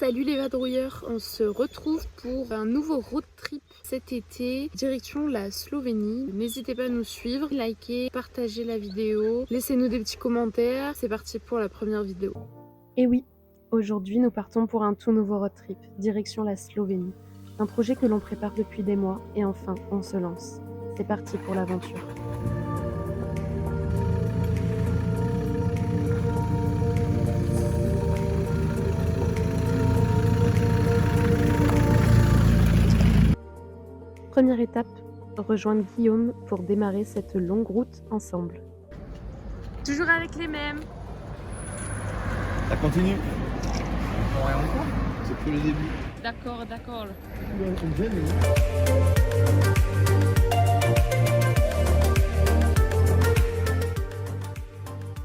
Salut les vadrouilleurs, on se retrouve pour un nouveau road trip cet été, direction la Slovénie. N'hésitez pas à nous suivre, liker, partager la vidéo, laissez-nous des petits commentaires. C'est parti pour la première vidéo. Et oui, aujourd'hui nous partons pour un tout nouveau road trip, direction la Slovénie. Un projet que l'on prépare depuis des mois et enfin on se lance. C'est parti pour l'aventure. Première étape, rejoindre Guillaume pour démarrer cette longue route ensemble. Toujours avec les mêmes. Ça continue. C'est plus le début. D'accord.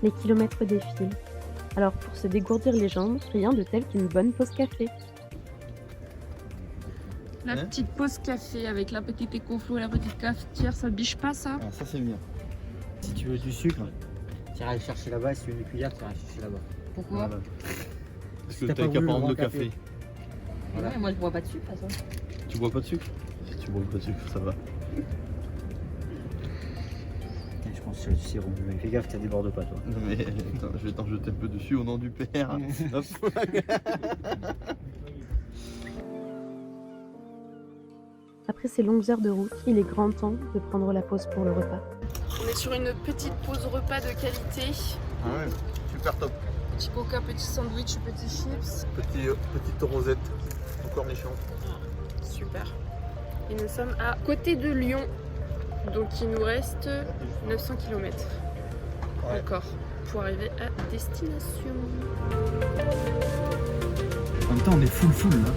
Les kilomètres défilent. Alors pour se dégourdir les jambes, rien de tel qu'une bonne pause café. La petite pause café avec la petite écoflow et la petite cafetière, ça ne biche pas ça? Ah, ça c'est bien. Si tu veux du sucre, tu iras le chercher là-bas. Si tu veux une cuillère, tu iras le chercher là-bas. Pourquoi? Voilà. Parce que T'as t'as pas qu'à voulu prendre le le grand café. Voilà. Ouais, moi je bois pas de sucre de toute façon. Tu bois pas de sucre? Si tu bois pas de sucre, ça va. Tiens, je pense que c'est du sirop. Mais fais gaffe, ça déborde pas, toi. Mais attends, je vais t'en jeter un peu dessus au nom du père. Hop. Après ces longues heures de route, il est grand temps de prendre la pause pour le repas. On est sur une petite pause repas de qualité. Ah ouais, super top. Petit coca, petit sandwich, petit chips. Petite rosette au cornichon. Super. Et nous sommes à côté de Lyon. Donc il nous reste 900 km. Ouais. Encore pour arriver à destination. En même temps, on est full là.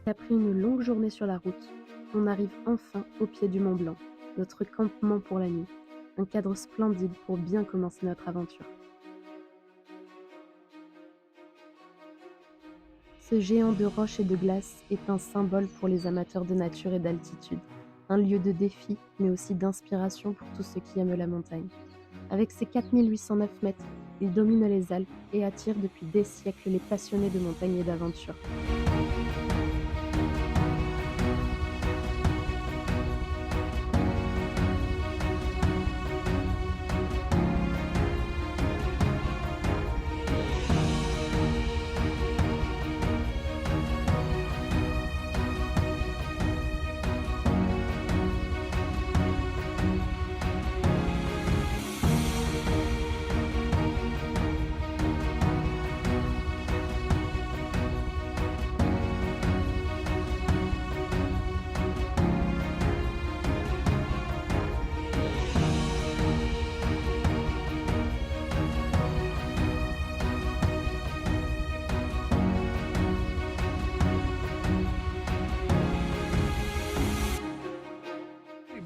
Après une longue journée sur la route, on arrive enfin au pied du Mont Blanc, notre campement pour la nuit. Un cadre splendide pour bien commencer notre aventure. Ce géant de roches et de glace est un symbole pour les amateurs de nature et d'altitude. Un lieu de défi, mais aussi d'inspiration pour tous ceux qui aiment la montagne. Avec ses 4809 mètres, il domine les Alpes et attire depuis des siècles les passionnés de montagne et d'aventure.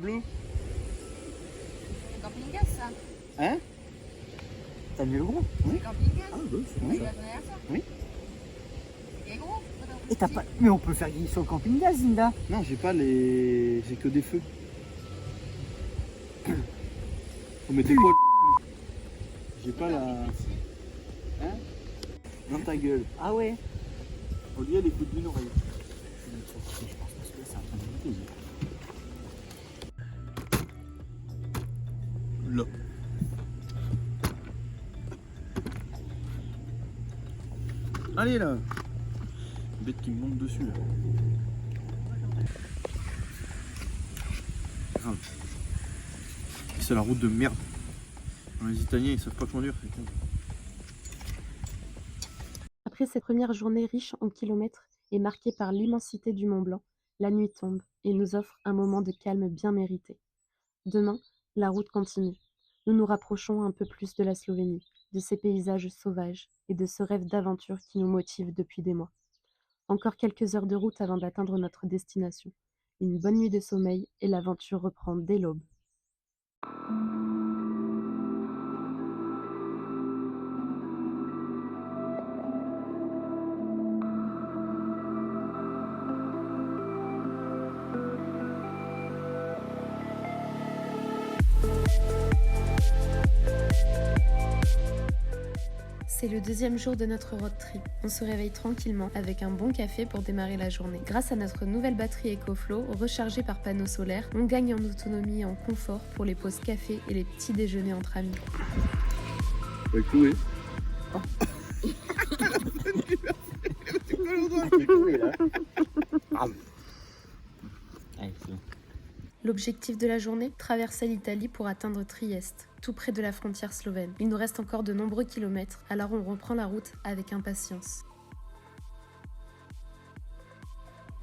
Bleu. Camping-gaz ça. Hein? T'as mis le gros? Oui. Camping-gaz. Ah, oui, c'est Tu vrai. vas donner à ça. Oui. Et gros. Et t'as pas. Mais on peut faire sur le camping-gaz, Linda. Non, j'ai pas les. J'ai que des feux. Faut mettre des poils. J'ai pas la. Hein? Dans ta gueule. Ah ouais. Olivier, elle écoute d'une oreille. Je pense parce que ça a pas de goûter. Là. Allez là. Bête qui me monte dessus là. Grave. C'est la route de merde. Les Italiens ils savent pas conduire, c'est con. Après cette première journée riche en kilomètres et marquée par l'immensité du Mont Blanc, la nuit tombe et nous offre un moment de calme bien mérité. Demain, la route continue. Nous nous rapprochons un peu plus de la Slovénie, de ses paysages sauvages et de ce rêve d'aventure qui nous motive depuis des mois. Encore quelques heures de route avant d'atteindre notre destination. Une bonne nuit de sommeil et l'aventure reprend dès l'aube. C'est le deuxième jour de notre road trip. On se réveille tranquillement avec un bon café pour démarrer la journée. Grâce à notre nouvelle batterie EcoFlow, rechargée par panneaux solaires, on gagne en autonomie et en confort pour les pauses café et les petits déjeuners entre amis. Ouais, cloué. Allez, c'est bon. L'objectif de la journée, traverser l'Italie pour atteindre Trieste, tout près de la frontière slovène. Il nous reste encore de nombreux kilomètres, alors on reprend la route avec impatience.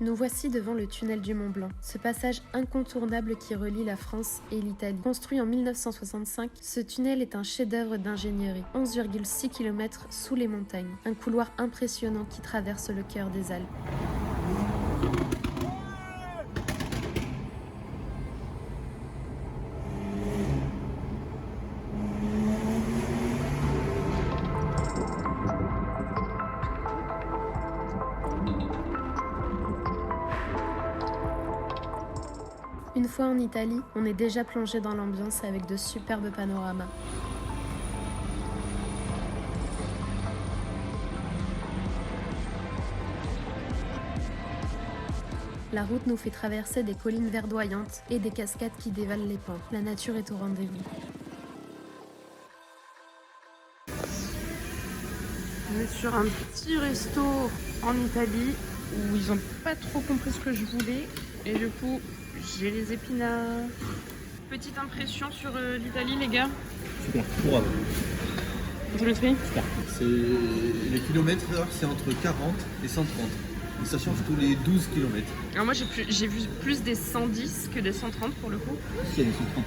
Nous voici devant le tunnel du Mont Blanc, ce passage incontournable qui relie la France et l'Italie. Construit en 1965, ce tunnel est un chef-d'œuvre d'ingénierie, 11,6 km sous les montagnes. Un couloir impressionnant qui traverse le cœur des Alpes. Une fois en Italie, on est déjà plongé dans l'ambiance avec de superbes panoramas. La route nous fait traverser des collines verdoyantes et des cascades qui dévalent les pentes. La nature est au rendez-vous. On est sur un petit resto en Italie où ils n'ont pas trop compris ce que je voulais et du coup j'ai les épinards. Petite impression sur l'Italie les gars. Super, pour Dimitri? C'est les kilomètres heure, c'est entre 40 et 130. Et ça change tous les 12 km. Alors moi j'ai vu plus des 110 que des 130 pour le coup. Il y a des 130.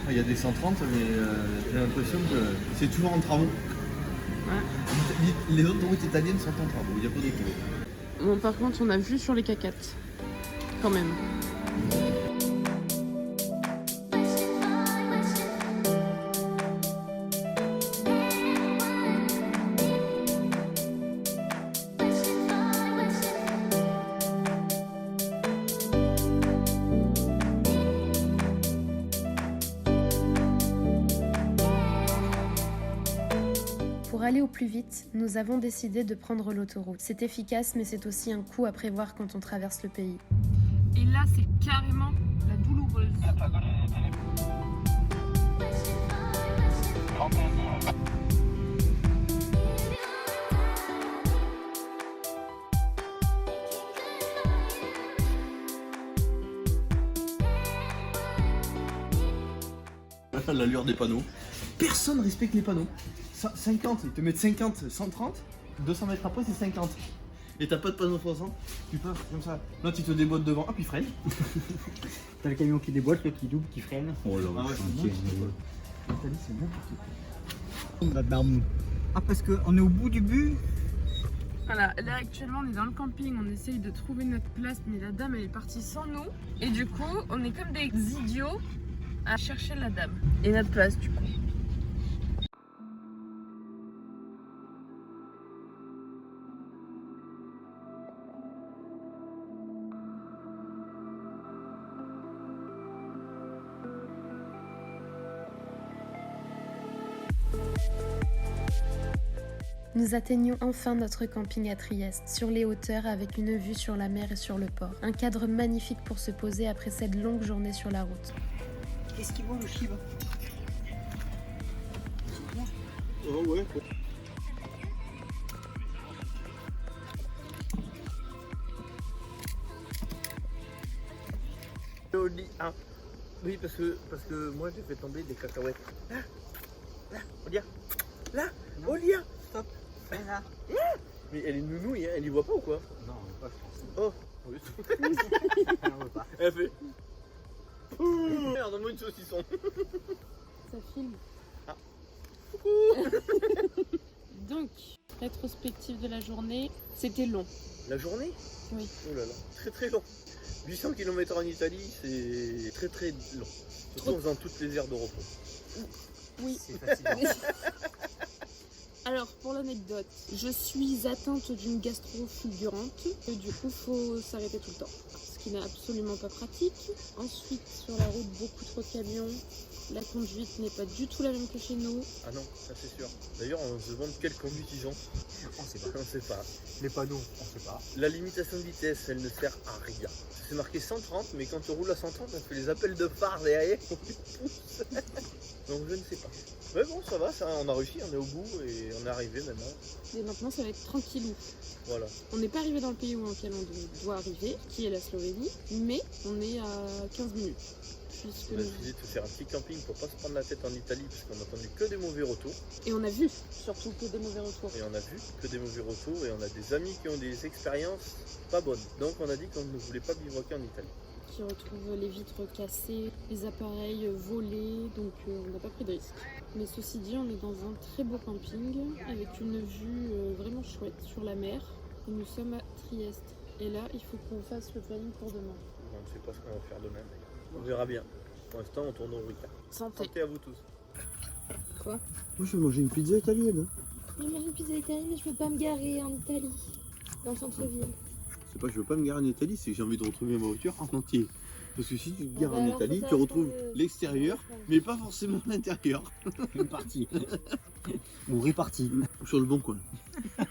Il y a des 130, mais j'ai l'impression que c'est toujours en travaux. Ouais. Les autoroutes italiennes sont en travaux, il n'y a pas d'autoroute. Bon par contre on a vu sur les cacates. Quand même. Pour aller au plus vite, nous avons décidé de prendre l'autoroute. C'est efficace, mais c'est aussi un coût à prévoir quand on traverse le pays. Et là, c'est carrément la douloureuse. L'allure des panneaux. Personne respecte les panneaux. 50, ils te mettent 50, 130, 200 mètres après c'est 50. Et t'as pas de panneau 60, tu pars comme ça. Là tu te déboîtes devant, hop il freine. T'as le camion qui déboîte, le qui double, qui freine. Oh là, Ah ouais, c'est l'Italie c'est n'importe quoi. Ah, parce qu'on est au bout du but. Voilà, là actuellement on est dans le camping, on essaye de trouver notre place, mais la dame elle est partie sans nous. Et du coup, on est comme des idiots à chercher la dame. Et notre place du coup. Nous atteignons enfin notre camping à Trieste, sur les hauteurs avec une vue sur la mer et sur le port. Un cadre magnifique pour se poser après cette longue journée sur la route. Qu'est-ce qu'il vaut le chiba? Oh ouais. Ah, oui, parce que moi j'ai fait tomber des cacahuètes. Là, Olia. Là, Olia. Stop. Là. Mais elle est nounou, elle y voit pas ou quoi? Non, pas je pense. Oh. Oui. Elle en veut pas. Elle fait. Merde, donne-moi une saucisson. Ça filme. Ah. Coucou. Donc, Rétrospective de la journée, c'était long. La journée? Oui. Oh là là, très très long. 800 km en Italie, c'est très très long. Surtout en faisant toutes les aires de repos. Oui. C'est fatigant. Alors, pour l'anecdote, je suis atteinte d'une gastro fulgurante. Du coup, faut s'arrêter tout le temps. Ce qui n'est absolument pas pratique. Ensuite, sur la route, beaucoup trop de camions. La conduite n'est pas du tout la même que chez nous. Ah non, ça c'est sûr. D'ailleurs, on se demande quelle conduite ils ont. On sait pas. On sait pas. Les panneaux, on sait pas. La limitation de vitesse, elle ne sert à rien. C'est marqué 130, mais quand on roule à 130, on fait les appels de phare derrière. On les pousse. Donc je ne sais pas. Mais bon, ça va, ça, on a réussi, on est au bout et on est arrivé maintenant. Et maintenant, ça va être tranquillou. Voilà. On n'est pas arrivé dans le pays auquel on doit arriver, qui est la Slovénie, mais on est à 15 minutes. Puisque On a décidé de faire un petit camping pour pas se prendre la tête en Italie parce qu'on a entendu que des mauvais retours. Et on a vu surtout que des mauvais retours. Et on a vu que des mauvais retours et on a des amis qui ont des expériences pas bonnes. Donc on a dit qu'on ne voulait pas bivouaquer en Italie. Qui retrouvent les vitres cassées, les appareils volés, donc on n'a pas pris de risque. Mais ceci dit, on est dans un très beau camping avec une vue vraiment chouette sur la mer. Et nous sommes à Trieste. Et là, il faut qu'on fasse le planning pour demain. On ne sait pas ce qu'on va faire demain, mais on verra bien. Pour l'instant, on tourne au Ricard. Santé. Santé à vous tous. Quoi? Moi, je vais manger une pizza italienne. Je mange une pizza italienne et je veux pas me garer en Italie, dans le centre-ville. C'est pas que je veux pas me garer en Italie, c'est que j'ai envie de retrouver ma voiture en entier. Parce que si tu te gares Bah en alors, Italie, faut tu savoir retrouves que- l'extérieur, mais pas forcément l'intérieur. Une partie. Bon, réparti. Sur le bon coin. Ah,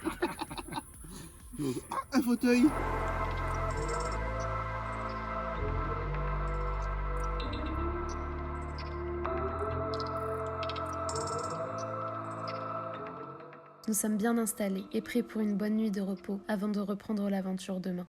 un fauteuil. Nous sommes bien installés et prêts pour une bonne nuit de repos avant de reprendre l'aventure demain.